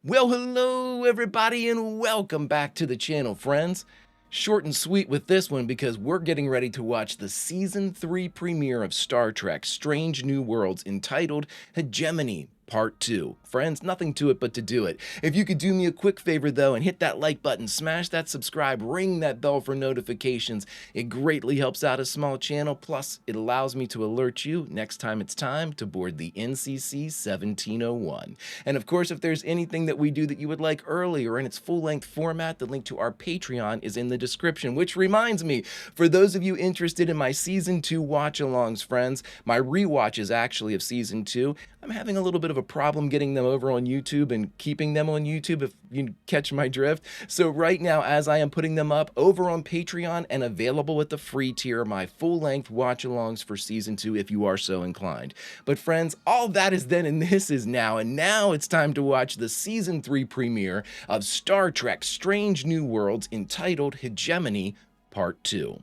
Well, hello everybody and welcome back to the channel, friends. Short and sweet with this one because we're getting ready to watch the Season 3 premiere of Star Trek Strange New Worlds entitled Hegemony Part 2. Friends, nothing to it but to do it. If you could do me a quick favor though and hit that like button, smash that subscribe, ring that bell for notifications. It greatly helps out a small channel, plus it allows me to alert you next time it's time to board the NCC 1701. And of course, if there's anything that we do that you would like early or in its full-length format, the link to our Patreon is in the description. Which reminds me, for those of you interested in my Season 2 watch-alongs, friends, my rewatches actually of Season 2, I'm having a little bit of a problem getting them over on YouTube and keeping them on YouTube, if you catch my drift. So right now, as I am putting them up over on Patreon and available at the free tier, my full-length watch-alongs for Season 2 if you are so inclined. But friends, all that is then and this is now, and now it's time to watch the Season 3 premiere of Star Trek Strange New Worlds entitled Hegemony Part 2.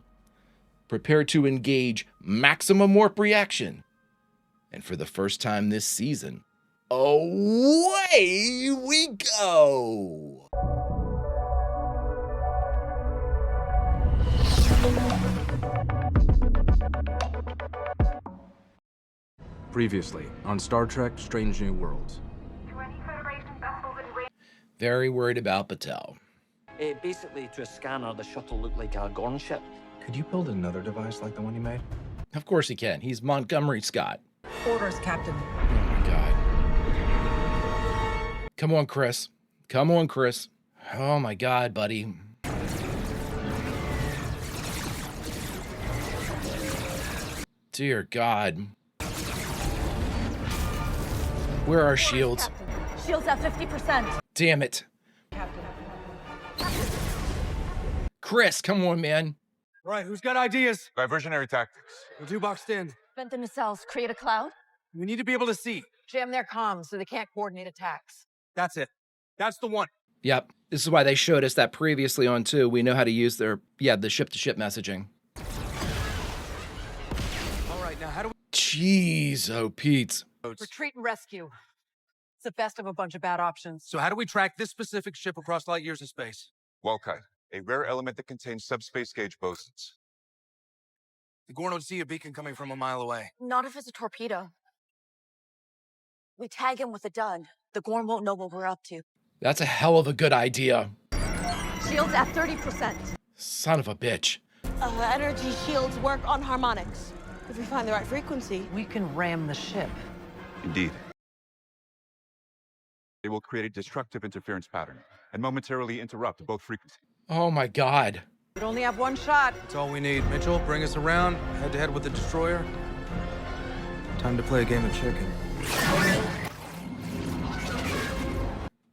Prepare to engage maximum warp reaction. And for the first time this season, away we go! Previously on Star Trek Strange New Worlds. Very worried about Patel. Basically, to a scanner, the shuttle looked like a Gorn ship. Could you build another device like the one you made? Of course he can. He's Montgomery Scott. Orders, Captain. Oh my God. Come on, Chris. Come on, Chris. Oh my God, buddy. Dear God. Where are our shields? Captain. Shields at 50%. Damn it. Captain. Chris, come on, man. Right, who's got ideas? Diversionary tactics. We're too boxed in. Vent the nacelles. Create a cloud. We need to be able to see. Jam their comms so they can't coordinate attacks. That's it. That's the one. Yep. This is why they showed us that previously on 2. We know how to use their, the ship-to-ship messaging. All right, now how do we... Jeez, oh, Pete. Retreat and rescue. It's the best of a bunch of bad options. So how do we track this specific ship across light years of space? Wellkite, a rare element that contains subspace gauge bosons. The Gorn would see a beacon coming from a mile away. Not if it's a torpedo. We tag him with a dud. The Gorn won't know what we're up to. That's a hell of a good idea. Shields at 30%. Son of a bitch. Energy shields work on harmonics. If we find the right frequency. We can ram the ship. Indeed. It will create a destructive interference pattern and momentarily interrupt both frequencies. Oh my God. We'd only have one shot. That's all we need. Mitchell, bring us around, head-to-head with the destroyer. Time to play a game of chicken.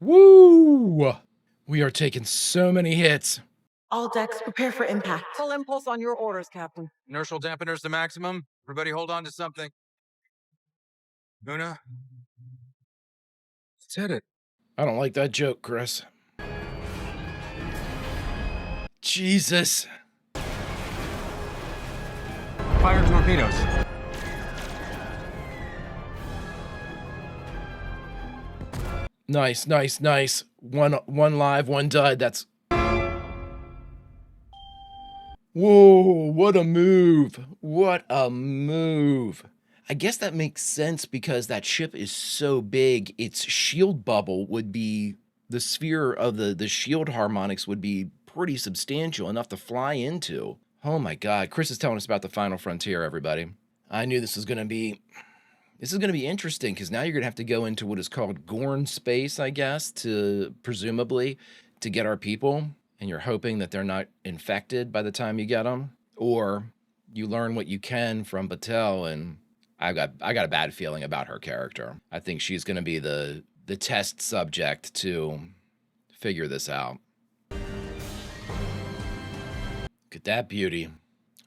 Woo! We are taking so many hits. All decks prepare for impact. Full impulse on your orders, Captain. Inertial dampeners to maximum. Everybody hold on to something. Una? Let's hit it. I don't like that joke, Chris. Jesus. Fire torpedoes. Nice, nice, nice. One live, one dud. That's... Whoa, what a move. What a move. I guess that makes sense because that ship is so big, its shield bubble would be, the sphere of the shield harmonics would be pretty substantial, enough to fly into. Oh my God, Chris is telling us about the final frontier, everybody. I knew this was going to be interesting because now you're going to have to go into what is called Gorn space, I guess, to presumably to get our people. And you're hoping that they're not infected by the time you get them. Or you learn what you can from Patel, and I got a bad feeling about her character. I think she's going to be the test subject to figure this out. Look at that beauty.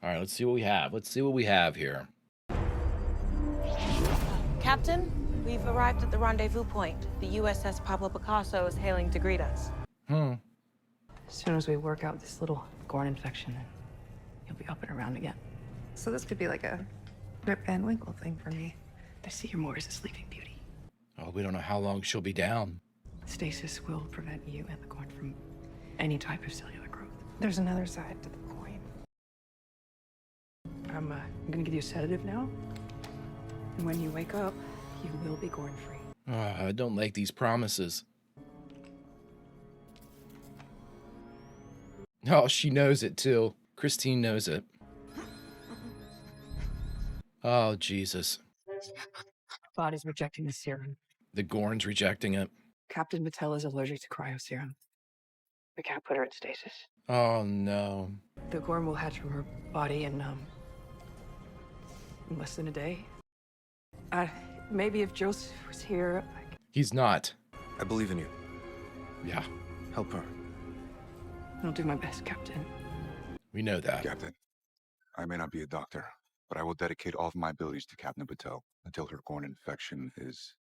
All right, let's see what we have. Let's see what we have here. Captain, we've arrived at the rendezvous point. The USS Pablo Picasso is hailing to greet us. As soon as we work out this little Gorn infection, then you'll be up and around again. So this could be like a Rip Van Winkle thing for me. I see you're more as a sleeping beauty. Oh, we don't know how long she'll be down. Stasis will prevent you and the Gorn from any type of cellular growth. There's another side to the coin. I'm gonna give you a sedative now. And when you wake up, you will be Gorn-free. I don't like these promises. Oh, she knows it too. Christine knows it. Oh, Jesus. Body's rejecting the serum. The Gorn's rejecting it. Captain Battelle is allergic to cryoserum. We can't put her in stasis. Oh, no. The Gorn will hatch from her body in less than a day. Maybe if Joseph was here, He's not. I believe in you. Yeah, Help her. I'll do my best, Captain. we know that. Captain, I may not be a doctor, but I will dedicate all of my abilities to Captain Battelle until her Gorn infection is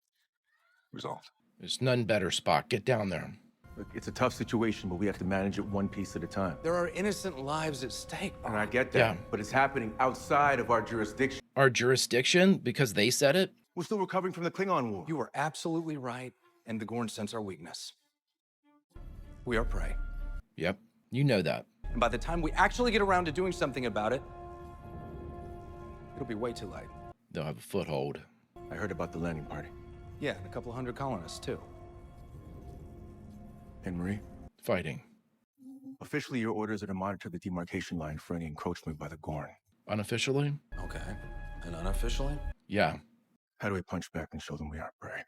resolved. There's none better, Spock. Get down there. Look, it's a tough situation, but we have to manage it one piece at a time. There are innocent lives at stake. And I get that, Yeah. but it's happening outside of our jurisdiction. Our jurisdiction, because they said it? We're still recovering from the Klingon War. You are absolutely right, and the Gorn sense our weakness. We are prey. Yep, you know that. And by the time we actually get around to doing something about it, it'll be way too late. They'll have a foothold. I heard about the landing party. Yeah, and a couple hundred colonists, too. And Marie, Fighting. officially your orders are to monitor the demarcation line for any encroachment by the Gorn. Unofficially? Okay. And unofficially? Yeah, How do we punch back and show them we aren't prey?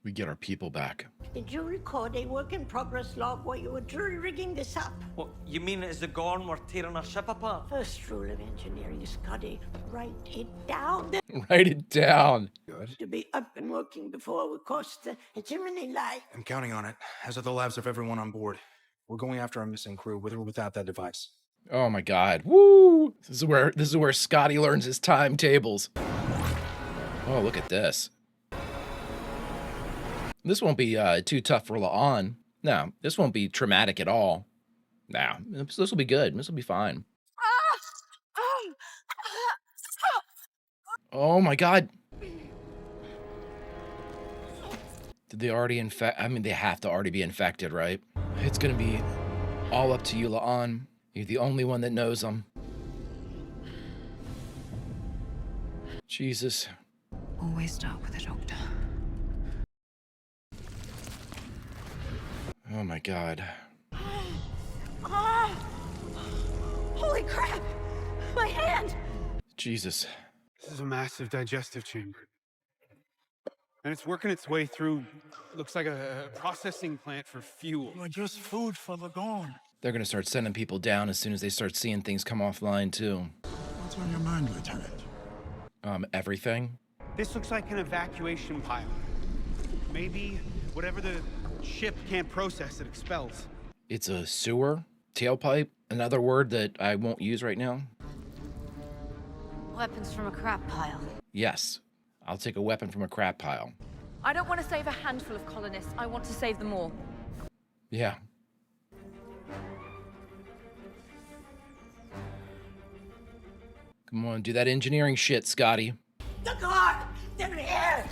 we get our people back. Did you record a work-in-progress log while you were jury-rigging this up? What, you mean as the Gorn were tearing our ship apart? First rule of engineering, Scotty, write it down. Write it down. Good. To be up and working before we cross the Hegemony line. I'm counting on it, as are the lives of everyone on board. We're going after our missing crew, with or without that device. Oh my God. Woo! This is where Scotty learns his timetables. Oh, look at this. This won't be too tough for La'an. No, this won't be traumatic at all. No, this will be good. This will be fine. Oh my God. Did they already infect? I mean, they have to already be infected, right? It's gonna be all up to you, La'an. You're the only one that knows them. Jesus. Always start with a doctor. Oh my God. Holy crap! My hand! Jesus. This is a massive digestive chamber. And it's working its way through, looks like a processing plant for fuel. You're just food for the Gorn. They're gonna start sending people down as soon as they start seeing things come offline too. What's on your mind, Lieutenant? Everything. This looks like an evacuation pile. Maybe whatever the ship can't process, it expels. It's a sewer? Tailpipe? Another word that I won't use right now? Weapons from a crap pile. Yes. I'll take a weapon from a crap pile. I don't want to save a handful of colonists. I want to save them all. Yeah. Come on, do that engineering shit, Scotty. The Gorn! They're here!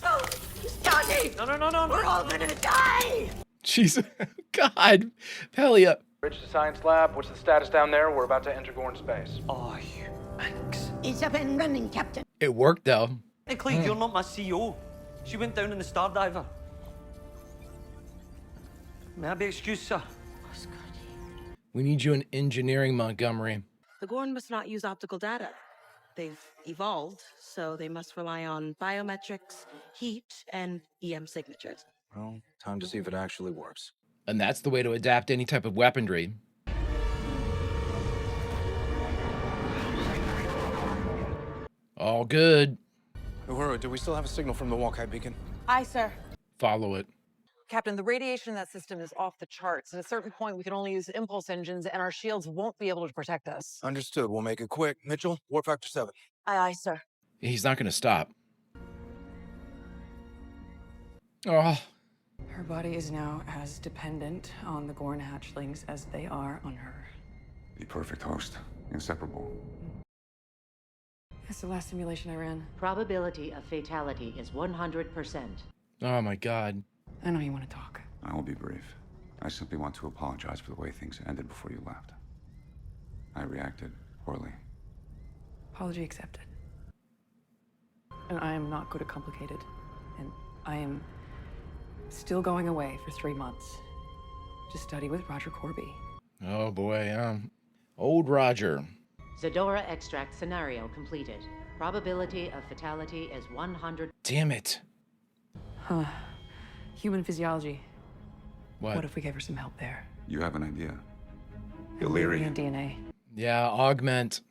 No! Scotty! No. We're all gonna die! Jesus. God. Pelia. Bridge to Science Lab. What's the status down there? We're about to enter Gorn space. Oh, you minx. It's up and running, Captain. It worked though. Technically, you're not my CEO. She went down in the Stardiver. May I be excused, sir? We need you in engineering, Montgomery. The Gorn must not use optical data. They've evolved, so they must rely on biometrics, heat, and EM signatures. Well, time to see if it actually works. And that's the way to adapt any type of weaponry. All good. Uhura, do we still have a signal from the Walkai beacon? Aye, sir. Follow it. Captain, the radiation in that system is off the charts. At a certain point, we can only use impulse engines, and our shields won't be able to protect us. Understood. We'll make it quick. Mitchell, warp factor 7. Aye, sir. He's not going to stop. Oh. Her body is now as dependent on the Gorn hatchlings as they are on her. The perfect host. Inseparable. That's the last simulation I ran. Probability of fatality is 100%. Oh my God. I know you want to talk. I will be brief. I simply want to apologize for the way things ended before you left. I reacted poorly. Apology accepted. And I am not good at complicated. And I am still going away for 3 months to study with Roger Corby. Oh boy, old Roger. Zadora extract scenario completed. Probability of fatality is 100. Damn it. Huh. Human physiology. What? What if we gave her some help there? You have an idea? Illyrian DNA. Yeah, augment.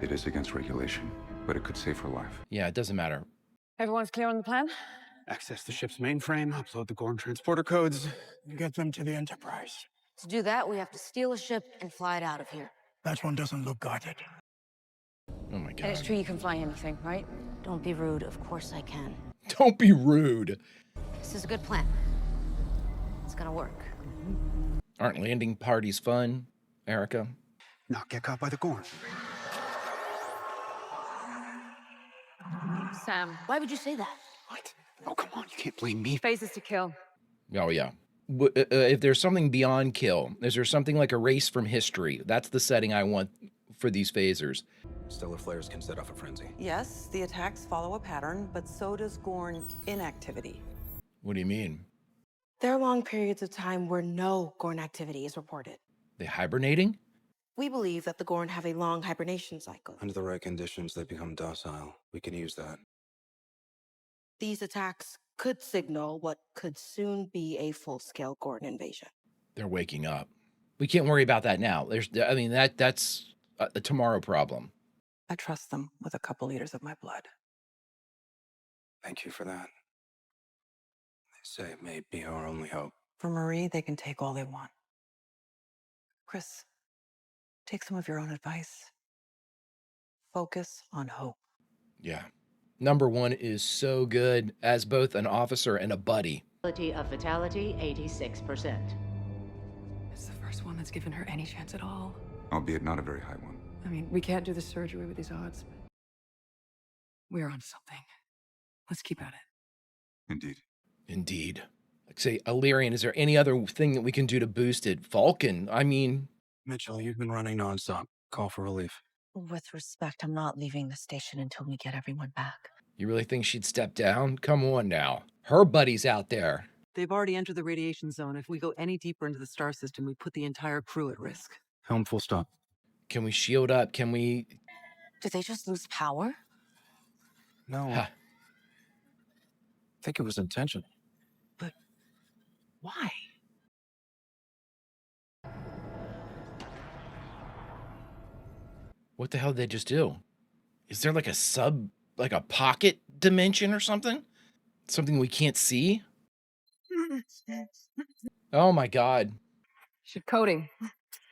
It is against regulation, but it could save her life. Yeah, it doesn't matter. Everyone's clear on the plan? Access the ship's mainframe, upload the Gorn transporter codes. Get them to the Enterprise. To do that, we have to steal a ship and fly it out of here. That one doesn't look guarded. Oh my And it's god. true you can fly anything, right? Don't be rude. Of course I can. Don't be rude. This is a good plan. It's gonna work. Aren't landing parties fun, Erica? Not get caught by the Gorn. Sam. Why would you say that? What? Oh, come on, you can't blame me. Phases to kill. Oh yeah. If there's something beyond kill, is there something like erase from history? That's the setting I want for these phasers. Stellar flares can set off a frenzy. Yes, the attacks follow a pattern, but so does Gorn inactivity. What do you mean? There are long periods of time where no Gorn activity is reported. They hibernating? We believe that the Gorn have a long hibernation cycle. Under the right conditions, they become docile. We can use that. These attacks could signal what could soon be a full-scale Gorn invasion. They're waking up. We can't worry about that now. That's a tomorrow problem. I trust them with a couple liters of my blood. Thank you for that. They say it may be our only hope. For Marie, they can take all they want. Chris, take some of your own advice. Focus on hope. Yeah. Number one is so good as both an officer and a buddy. Probability of fatality 86%. It's the first one that's given her any chance at all. Albeit not a very high one. I mean, we can't do the surgery with these odds, but we're on something. Let's keep at it. Indeed. Indeed. Like say, Illyrian, is there any other thing that we can do to boost it? Vulcan, I mean... Mitchell, you've been running nonstop. Call for relief. With respect, I'm not leaving the station until we get everyone back. You really think she'd step down? Come on now. Her buddy's out there. They've already entered the radiation zone. If we go any deeper into the star system, we put the entire crew at risk. Helm full stop. Can we shield up? Can we... Did they just lose power? No. Huh. I think it was intentional. But why? What the hell did they just do? Is there like a pocket dimension or something? Something we can't see? Oh my god. Ship coding.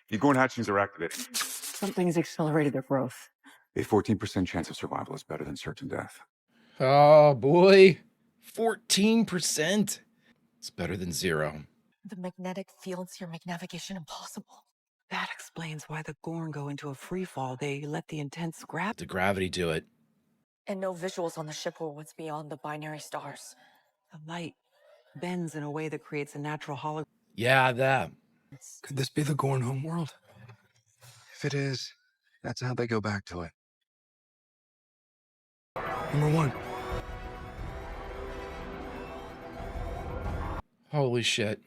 The Gorn hatchings are activated. Something's accelerated their growth. A 14% chance of survival is better than certain death. Oh boy. 14%. It's better than 0. The magnetic fields here make navigation impossible. That explains why the Gorn go into a free fall. They let the intense The gravity do it. And no visuals on the ship or what's beyond the binary stars. The light bends in a way that creates a natural hologram. Yeah, that. Could this be the Gorn homeworld? If it is, that's how they go back to it. Number 1. Holy shit.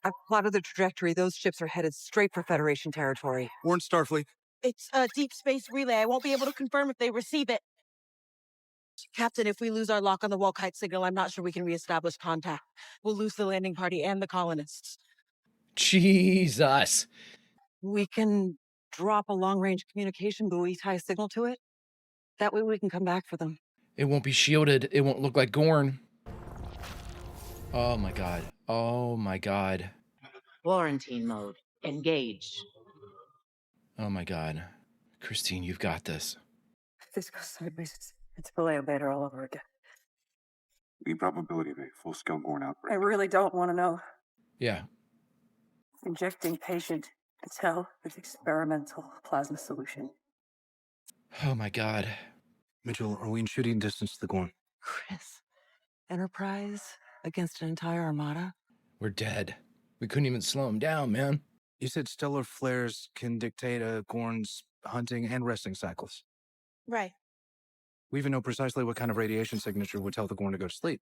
I've plotted the trajectory. Those ships are headed straight for Federation territory. Warn Starfleet. It's a deep space relay. I won't be able to confirm if they receive it. Captain, if we lose our lock on the Walkite signal, I'm not sure we can reestablish contact. We'll lose the landing party and the colonists. Jesus. We can drop a long-range communication buoy, tie a signal to it. That way we can come back for them. It won't be shielded. It won't look like Gorn. Oh my god. Oh my god. Quarantine mode. Engaged. Oh my god. Christine, you've got this. If this goes sideways, it's Belay Bader all over again. The probability of a full-scale Gorn outbreak. I really don't want to know. Yeah. Injecting patient Patel with experimental plasma solution. Oh my god. Mitchell, are we in shooting distance to the Gorn? Chris, Enterprise, against an entire armada? We're dead. We couldn't even slow him down, man. You said stellar flares can dictate a Gorn's hunting and resting cycles. Right. We even know precisely what kind of radiation signature would tell the Gorn to go to sleep.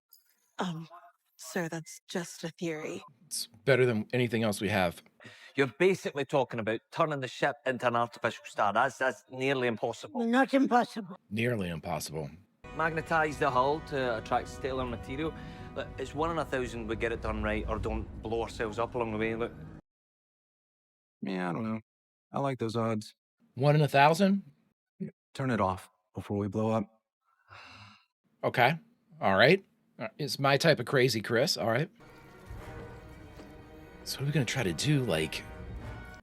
Sir, that's just a theory. It's better than anything else we have. You're basically talking about turning the ship into an artificial star. That's nearly impossible. Not impossible. Nearly impossible. Magnetize the hull to attract stellar material. Look, it's 1 in 1,000 we get it done right or don't blow ourselves up along the way. Look. Yeah, I don't know. I like those odds. 1 in 1,000? Yeah, turn it off before we blow up. Okay. All right. It's my type of crazy, Chris. All right. So what are we going to try to do? Like,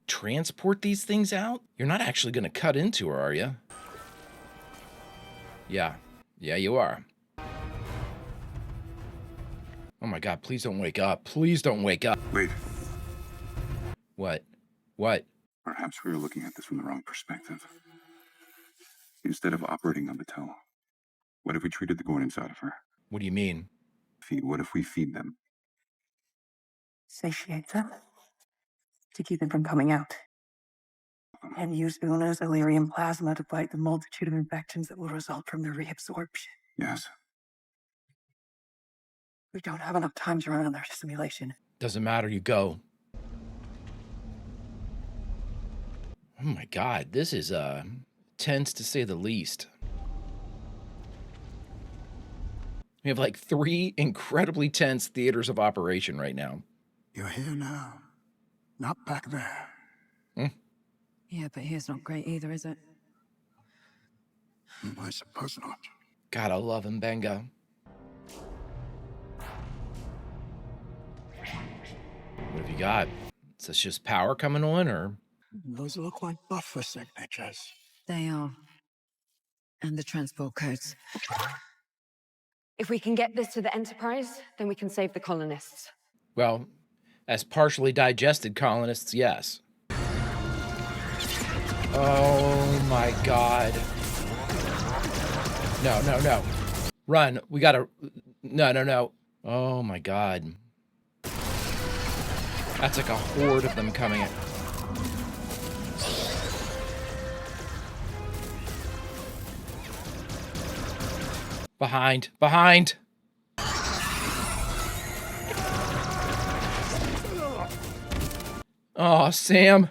transport these things out? You're not actually going to cut into her, are you? Yeah. Yeah, you are. Oh my God, please don't wake up. Please don't wake up. Wait. What? What? Perhaps we were looking at this from the wrong perspective. Instead of operating on Batel, what if we treated the Gorn inside of her? What do you mean? What if we feed them? Satiate them to keep them from coming out. And use Una's Illyrium plasma to fight the multitude of infections that will result from their reabsorption. Yes. We don't have enough time to run another simulation. Doesn't matter, you go. Oh my God, this is tense to say the least. We have like 3 incredibly tense theaters of operation right now. You're here now, not back there. Yeah, but here's not great either, is it? I suppose not. God, I love him, Benga. What have you got? Is this just power coming on, or? Those look like buffer signatures. They are. And the transport codes. If we can get this to the Enterprise, then we can save the colonists. Well, as partially digested colonists, yes. Oh my God. No, no, no. Run. We gotta... No, no, no. Oh my God. That's like a horde of them coming in. Behind. Behind. Oh, Sam.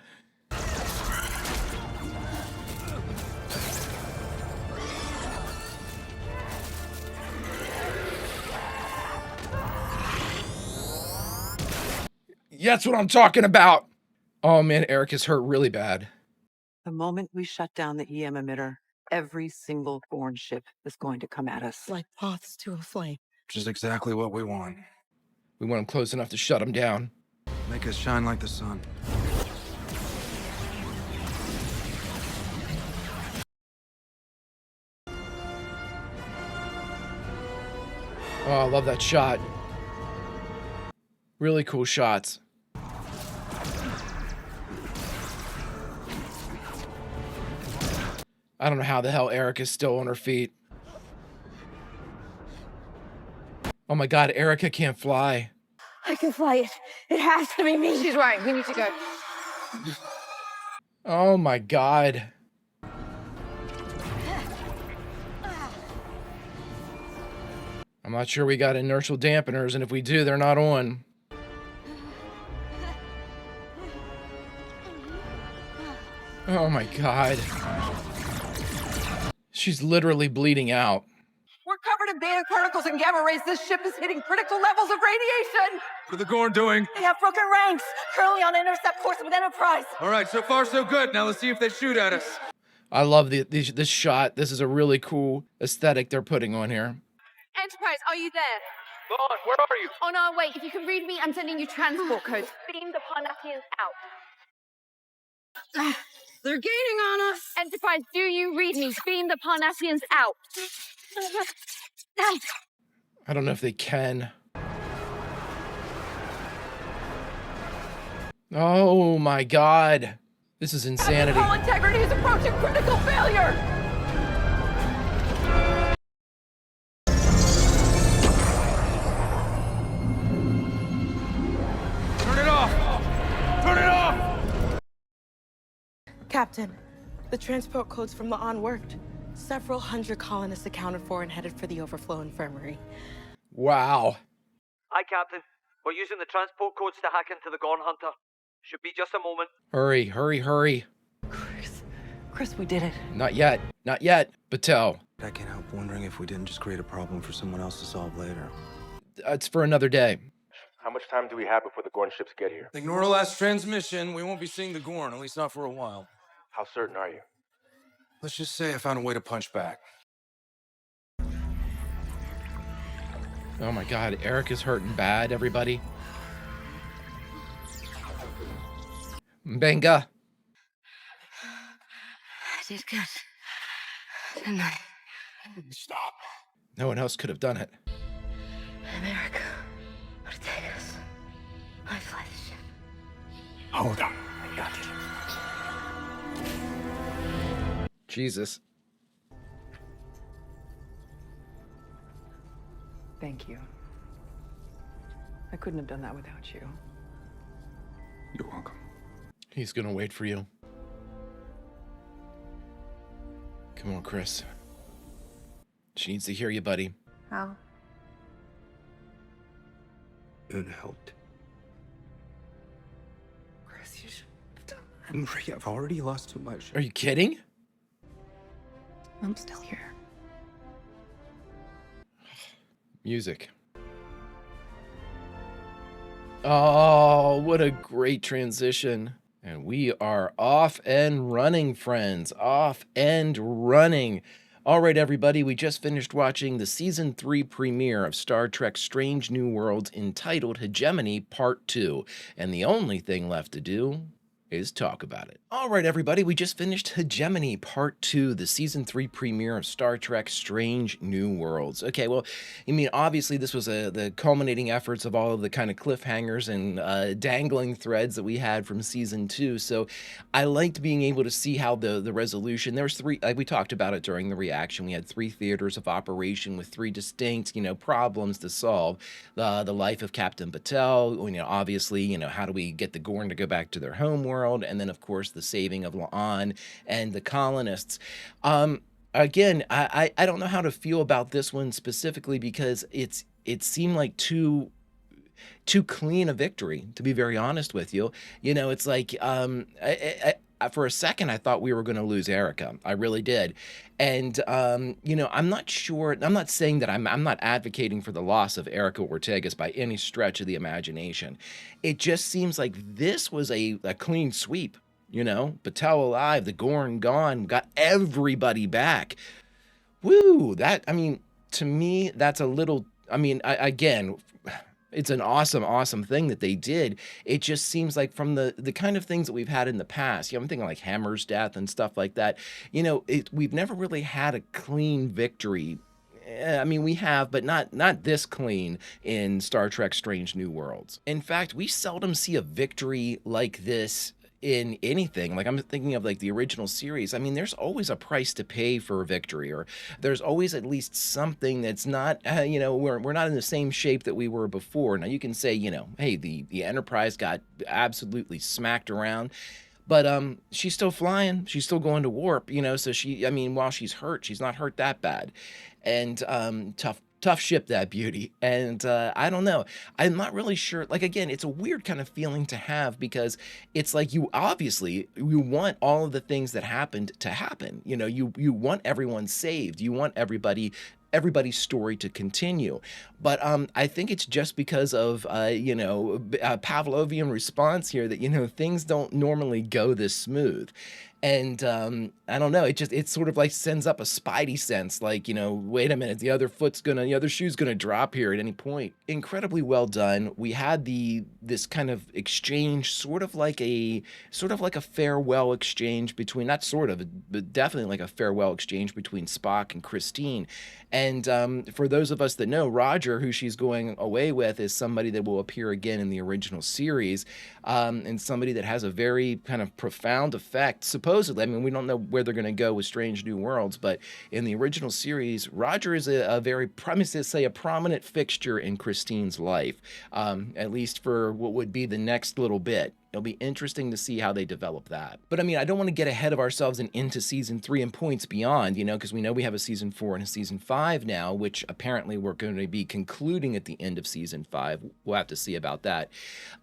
That's what I'm talking about. Oh man, Eric is hurt really bad. The moment we shut down the EM emitter, every single Gorn ship is going to come at us. Like moths to a flame. Which is exactly what we want. We want him close enough to shut him down. Make us shine like the sun. Oh, I love that shot. Really cool shots. I don't know how the hell Erica's still on her feet. Oh my God, Erica can't fly. I can fly it. It has to be me. She's right. We need to go. Oh my God. I'm not sure we got inertial dampeners, and if we do, they're not on. Oh my God. She's literally bleeding out. We're covered in beta particles and gamma rays. This ship is hitting critical levels of radiation. What are the Gorn doing? They have broken ranks. Currently on intercept course with Enterprise. All right, so far so good. Now let's see if they shoot at us. I love this shot. This is a really cool aesthetic they're putting on here. Enterprise, are you there? Vaughn, where are you? On our way. If you can read me, I'm sending you transport codes. Beam the Parnassians out. They're gaining on us. Enterprise, do you read me? Beam the Parnassians out. I don't know if they can. Oh my God. This is insanity. Hull integrity is approaching critical failure. Captain, the transport codes from La'an worked. Several hundred colonists accounted for and headed for the overflow infirmary. Wow. Hi, Captain. We're using the transport codes to hack into the Gorn Hunter. Should be just a moment. Hurry, hurry, hurry. Chris, we did it. Not yet. Not yet. Battelle. I can't help wondering if we didn't just create a problem for someone else to solve later. It's for another day. How much time do we have before the Gorn ships get here? Ignore last transmission. We won't be seeing the Gorn, at least not for a while. How certain are you? Let's just say I found a way to punch back. Oh my God, Eric is hurting bad, everybody. Benga. I did good. Didn't I? Stop. No one else could have done it. America. What to take us? I fly the ship. Hold on. I got you. Jesus. Thank you. I couldn't have done that without you. You're welcome. He's gonna wait for you. Come on, Chris. She needs to hear you, buddy. How? It helped. Chris, you should have done that. Marie, I've already lost too much. Are you kidding? I'm still here. Music. Oh, what a great transition. And we are off and running, friends. Off and running. All right, everybody, we just finished watching the Season 3 premiere of Star Trek Strange New Worlds entitled Hegemony Part 2. And the only thing left to do is talk about it. All right, everybody, we just finished Hegemony Part 2, the Season 3 premiere of Star Trek Strange New Worlds. Okay, well, I mean, obviously this was the culminating efforts of all of the kind of cliffhangers and dangling threads that we had from Season 2, so I liked being able to see how the resolution, there was three, like we talked about it during the reaction, we had 3 theaters of operation with 3 distinct, problems to solve. The life of Captain Battelle, obviously, how do we get the Gorn to go back to their home world? And then, of course, the saving of La'an and the colonists. Again, I don't know how to feel about this one specifically because it seemed like too clean a victory, to be very honest with you. It's like for a second I thought we were going to lose Erica. I really did. And I'm not sure, I'm not saying that I'm not advocating for the loss of Erica Ortegas by any stretch of the imagination. It just seems like this was a clean sweep. Battelle alive, the Gorn gone, got everybody back. Woo! To me, that's a little, again, it's an awesome thing that they did. It just seems like from the kind of things that we've had in the past, I'm thinking like Hammer's death and stuff like that, we've never really had a clean victory. We have, but not this clean in Star Trek Strange New Worlds. In fact, we seldom see a victory like this in anything. Like I'm thinking of like the original series. There's always a price to pay for a victory, or there's always at least something that's not, we're not in the same shape that we were before. Now you can say, hey, the Enterprise got absolutely smacked around, but she's still flying. She's still going to warp, so she, while she's hurt, she's not hurt that bad. And tough ship, that beauty. And I don't know. I'm not really sure. Like, again, it's a weird kind of feeling to have because it's like you want all of the things that happened to happen. You want everyone saved. You want everybody's story to continue. But I think it's just because of, a Pavlovian response here that, things don't normally go this smooth. And I don't know, it sort of like sends up a spidey sense, like, wait a minute, the other shoe's gonna drop here at any point. Incredibly well done. We had this kind of exchange, sort of like a farewell exchange between, not sort of, but definitely like a farewell exchange between Spock and Christine. And for those of us that know, Roger, who she's going away with, is somebody that will appear again in the original series, and somebody that has a very kind of profound effect, supposedly. We don't know where they're going to go with Strange New Worlds, but in the original series, Roger is a very, a prominent fixture in Christine's life, at least for what would be the next little bit. It'll be interesting to see how they develop that. But I mean, I don't want to get ahead of ourselves and into season 3 and points beyond, you know, because we know we have a season 4 and a season 5 now, which apparently we're going to be concluding at the end of season 5. We'll have to see about that.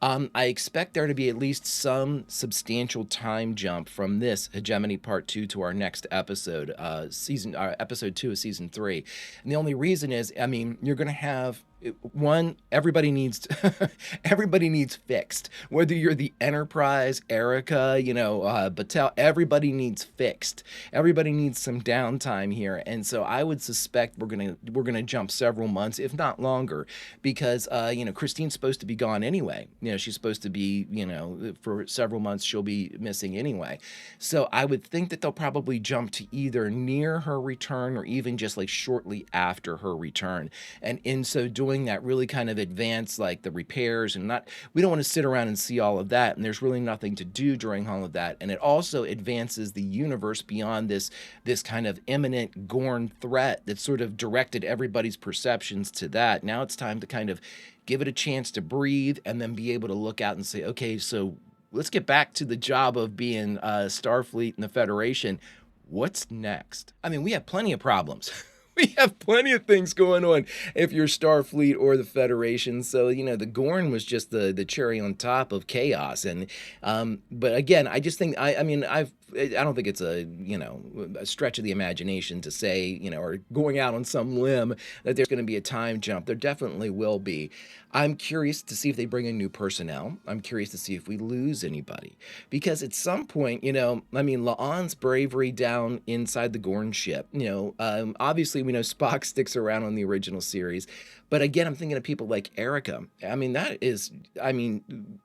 I expect there to be at least some substantial time jump from this Hegemony Part 2 to our next episode, episode 2 of season 3. And the only reason is, I mean, you're going to have one, everybody needs everybody needs fixed. Whether you're the Enterprise, Erica, you know, Battelle, everybody needs fixed. Everybody needs some downtime here, and so I would suspect we're gonna jump several months, if not longer, because you know, Christine's supposed to be gone anyway. You know, she's supposed to be, you know, for several months she'll be missing anyway. So I would think that they'll probably jump to either near her return or even just like shortly after her return, and in so doing that really kind of advance like the repairs, and we don't want to sit around and see all of that, and there's really nothing to do during all of that. And it also advances the universe beyond this kind of imminent Gorn threat that sort of directed everybody's perceptions to that. Now it's time to kind of give it a chance to breathe and then be able to look out and say, okay, so let's get back to the job of being Starfleet and the Federation. What's next? I mean, we have plenty of problems. We have plenty of things going on if you're Starfleet or the Federation. So, you know, the Gorn was just the cherry on top of chaos. And but again, I just think I don't think it's a, you know, a stretch of the imagination to say, you know, or going out on some limb that there's going to be a time jump. There definitely will be. I'm curious to see if they bring in new personnel. I'm curious to see if we lose anybody. Because at some point, you know, I mean, La'an's bravery down inside the Gorn ship, you know, obviously we know Spock sticks around on the original series. But again, I'm thinking of people like Erica. I mean, that is, I mean,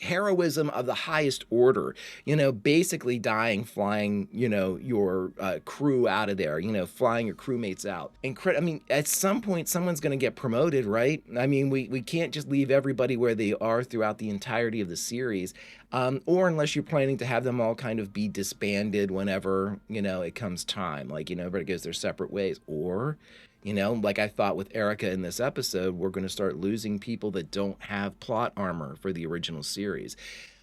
heroism of the highest order, you know, basically dying flying, you know, your crew out of there, you know, flying your crewmates out. I mean, at some point someone's going to get promoted, right? I mean, we can't just leave everybody where they are throughout the entirety of the series, or unless you're planning to have them all kind of be disbanded whenever, you know, it comes time, like, you know, everybody goes their separate ways. Or, you know, like I thought with Erica in this episode, we're going to start losing people that don't have plot armor for the original series.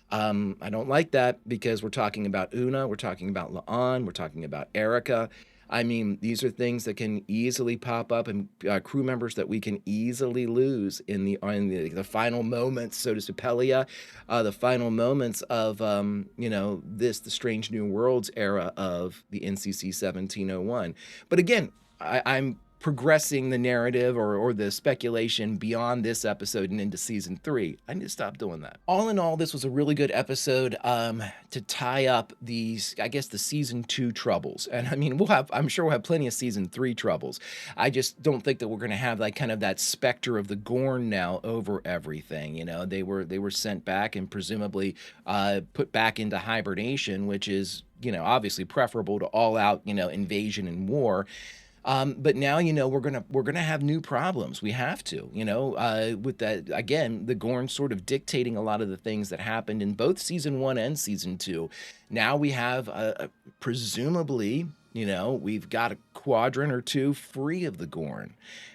I don't like that, because we're talking about Una, we're talking about La'an, we're talking about Erica. I mean, these are things that can easily pop up, and crew members that we can easily lose in the final moments, so to speak, the final moments of, you know, the Strange New Worlds era of the NCC 1701. But again, I'm progressing the narrative or the speculation beyond this episode and into season 3. I need to stop doing that. All in all, this was a really good episode to tie up these, I guess, the season 2 troubles. And I mean, I'm sure we'll have plenty of season 3 troubles. I just don't think that we're going to have like kind of that specter of the Gorn now over everything. You know, they were sent back and presumably put back into hibernation, which is, you know, obviously preferable to all out, you know, invasion and war. But now, you know, we're gonna have new problems. We have to, you know, with that, again, the Gorn sort of dictating a lot of the things that happened in both season 1 and season 2. Now we have presumably, you know, we've got a quadrant or two free of the Gorn.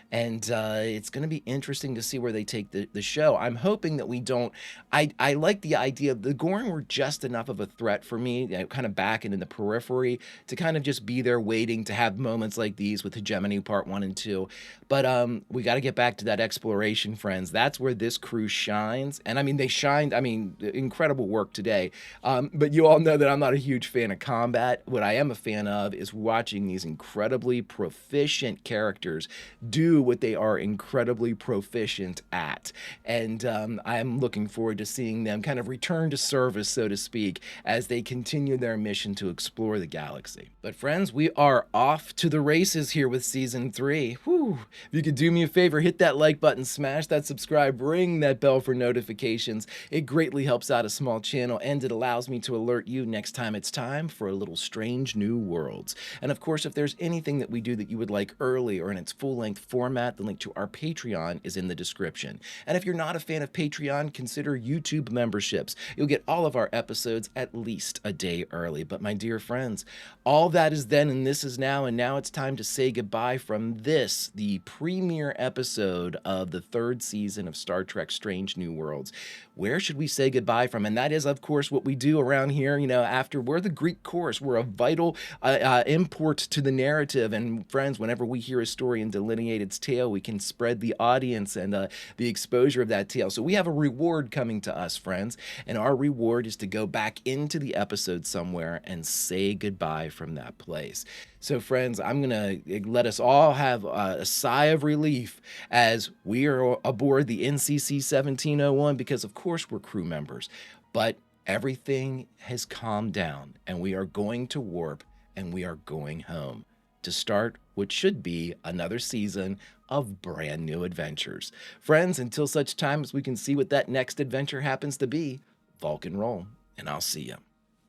And it's going to be interesting to see where they take the show. I'm hoping that we don't. I like the idea of the Gorn were just enough of a threat for me, you know, kind of back and in the periphery, to kind of just be there waiting to have moments like these with Hegemony Part 1 and 2. But we got to get back to that exploration, friends. That's where this crew shines. And I mean, they shined. I mean, incredible work today. But you all know that I'm not a huge fan of combat. What I am a fan of is watching these incredibly proficient characters do what they are incredibly proficient at. And I'm looking forward to seeing them kind of return to service, so to speak, as they continue their mission to explore the galaxy. But friends, we are off to the races here with season 3. Whew. If you could do me a favor, hit that like button, smash that subscribe, ring that bell for notifications. It greatly helps out a small channel, and it allows me to alert you next time it's time for a little Strange New Worlds. And of course, if there's anything that we do that you would like early or in its full-length format, format, the link to our Patreon is in the description. And if you're not a fan of Patreon, consider YouTube memberships. You'll get all of our episodes at least a day early. But my dear friends, all that is then and this is now, and now it's time to say goodbye from this, the premiere episode of the 3rd season of Star Trek Strange New Worlds. Where should we say goodbye from? And that is, of course, what we do around here, you know, after we're the Greek chorus. We're a vital import to the narrative. And friends, whenever we hear a story and delineate its tale, we can spread the audience and the exposure of that tale. So we have a reward coming to us, friends. And our reward is to go back into the episode somewhere and say goodbye from that place. So friends, I'm going to let us all have a sigh of relief as we are aboard the NCC 1701 because, of course, we're crew members. But everything has calmed down and we are going to warp and we are going home to start what should be another season of brand new adventures. Friends, until such time as we can see what that next adventure happens to be, Vulcan roll, and I'll see you.